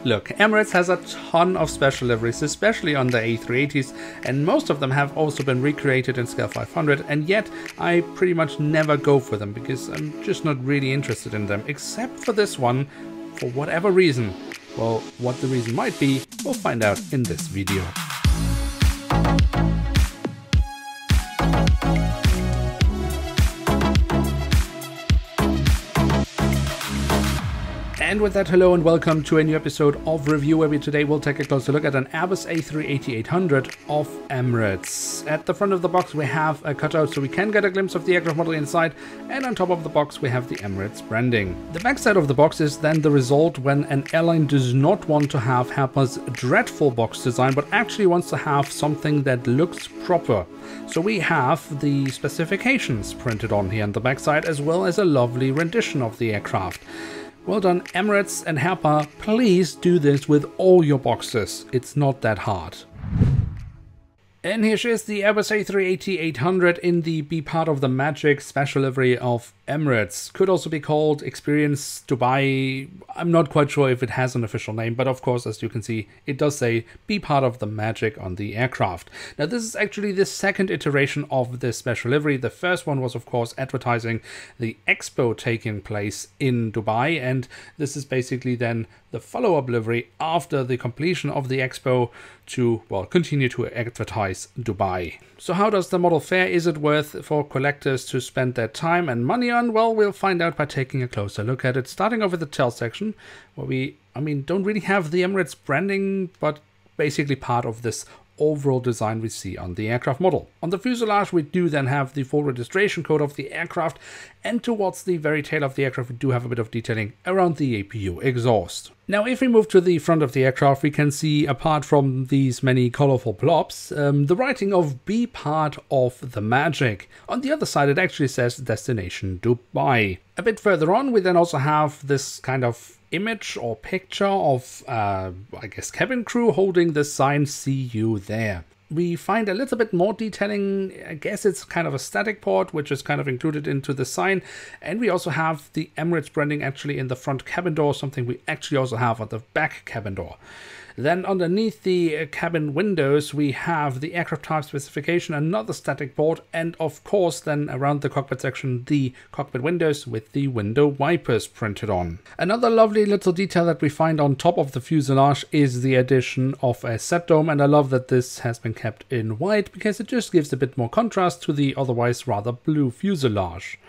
Look, Emirates has a ton of special liveries, especially on the A380s, and most of them have also been recreated in scale 500, and yet I pretty much never go for them because I'm just not really interested in them, except for this one, for whatever reason. Well, what the reason might be, we'll find out in this video. And with that, hello and welcome to a new episode of Review, where we today will take a closer look at an Airbus A380-800 of Emirates. At the front of the box we have a cutout so we can get a glimpse of the aircraft model inside, and on top of the box we have the Emirates branding. The backside of the box is then the result when an airline does not want to have Herpa's dreadful box design, but actually wants to have something that looks proper. So we have the specifications printed on here on the backside, as well as a lovely rendition of the aircraft. Well done, Emirates and Herpa, please do this with all your boxes. It's not that hard. And here she is, the Airbus A380-800 in the Be Part of the Magic special livery of Emirates. Could also be called Experience Dubai. I'm not quite sure if it has an official name, but of course, as you can see, it does say Be Part of the Magic on the aircraft. Now, this is actually the second iteration of this special livery. The first one was, of course, advertising the expo taking place in Dubai, and this is basically then the follow-up livery after the completion of the expo to, well, continue to advertise Dubai. So how does the model fare? Is it worth for collectors to spend their time and money on? Well, we'll find out by taking a closer look at it, starting off with the tail section, where we, don't really have the Emirates branding, but basically part of this overall design we see on the aircraft model. On the fuselage we do then have the full registration code of the aircraft, and towards the very tail of the aircraft we do have a bit of detailing around the APU exhaust. Now if we move to the front of the aircraft, we can see, apart from these many colorful blobs, the writing of Be Part of the Magic. On the other side it actually says Destination Dubai. A bit further on we then also have this kind of image or picture of, I guess, cabin crew holding the sign "See You There." We find a little bit more detailing. I guess it's kind of a static port, which is kind of included into the sign. And we also have the Emirates branding actually in the front cabin door, something we actually also have on the back cabin door. Then underneath the cabin windows we have the aircraft type specification, another static port, and of course then around the cockpit section the cockpit windows with the window wipers printed on. Another lovely little detail that we find on top of the fuselage is the addition of a set dome, and I love that this has been kept in white because it just gives a bit more contrast to the otherwise rather blue fuselage.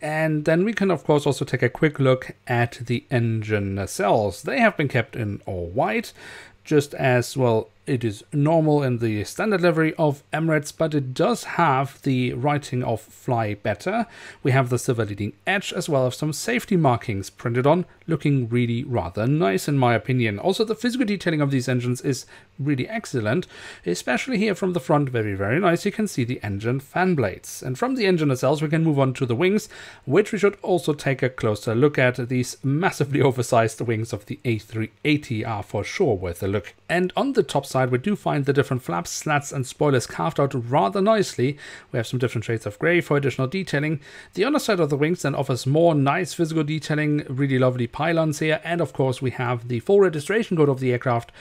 And then we can of course also take a quick look at the engine nacelles. They have been kept in all white, just as, well, it is normal in the standard livery of Emirates, but it does have the writing of Fly Better. We have the silver leading edge, as well as some safety markings printed on, looking really rather nice in my opinion. Also, the physical detailing of these engines is really excellent, especially here from the front, very nice. You can see the engine fan blades. And from the engine nacelles we can move on to the wings, which we should also take a closer look at. These massively oversized wings of the A380 are for sure worth a look. And on the top side we do find the different flaps, slats and spoilers carved out rather nicely. We have some different shades of grey for additional detailing. The underside of the wings then offers more nice physical detailing, really lovely pylons here, and of course we have the full registration code of the aircraft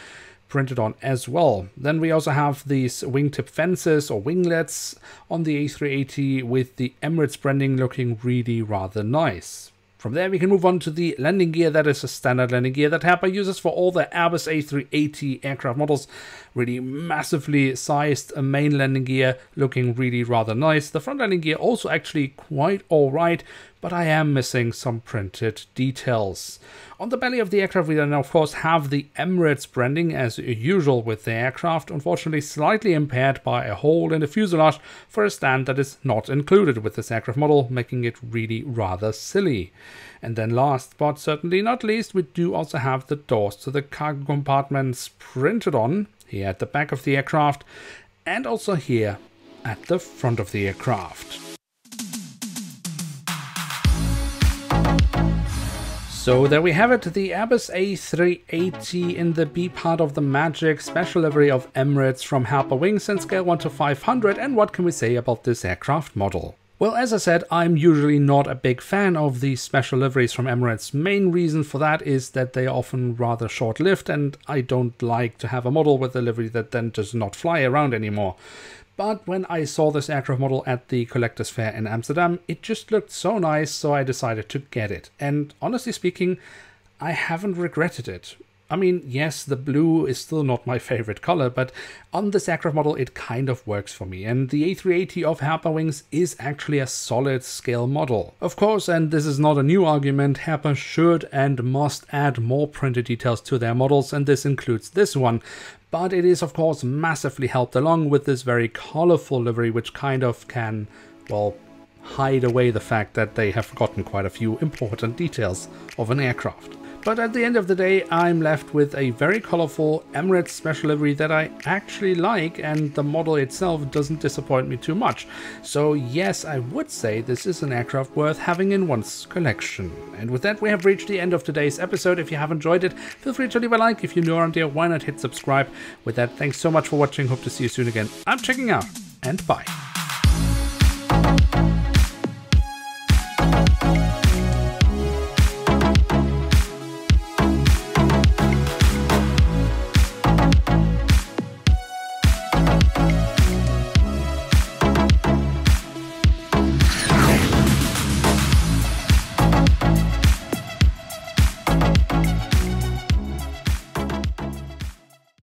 printed on as well. Then we also have these wingtip fences or winglets on the A380 with the Emirates branding looking really rather nice. From there we can move on to the landing gear. That is a standard landing gear that Herpa uses for all the Airbus A380 aircraft models. Really massively sized main landing gear, looking really rather nice. The front landing gear also actually quite alright, but I am missing some printed details. On the belly of the aircraft we then of course have the Emirates branding as usual with the aircraft, unfortunately slightly impaired by a hole in the fuselage for a stand that is not included with this aircraft model, making it really rather silly. And then last but certainly not least, we do also have the doors to the cargo compartments printed on here at the back of the aircraft, and also here at the front of the aircraft. So there we have it, the Airbus A380 in the Be Part of the Magic special livery of Emirates from Herpa Wings and scale 1 to 500. And what can we say about this aircraft model? Well, as I said, I'm usually not a big fan of these special liveries from Emirates. Main reason for that is that they are often rather short-lived, and I don't like to have a model with a livery that then does not fly around anymore. But when I saw this aircraft model at the Collectors Fair in Amsterdam, it just looked so nice, so I decided to get it. And honestly speaking, I haven't regretted it. I mean, yes, the blue is still not my favorite color, but on this aircraft model it kind of works for me, and the A380 of Herpa Wings is actually a solid scale model. Of course, and this is not a new argument, Herpa should and must add more printed details to their models, and this includes this one. But it is of course massively helped along with this very colorful livery, which kind of can, well, hide away the fact that they have forgotten quite a few important details of an aircraft. But at the end of the day, I'm left with a very colorful Emirates special livery that I actually like, and the model itself doesn't disappoint me too much. So yes, I would say this is an aircraft worth having in one's collection. And with that, we have reached the end of today's episode. If you have enjoyed it, feel free to leave a like. If you're new around here, why not hit subscribe? With that, thanks so much for watching. Hope to see you soon again. I'm checking out, and bye.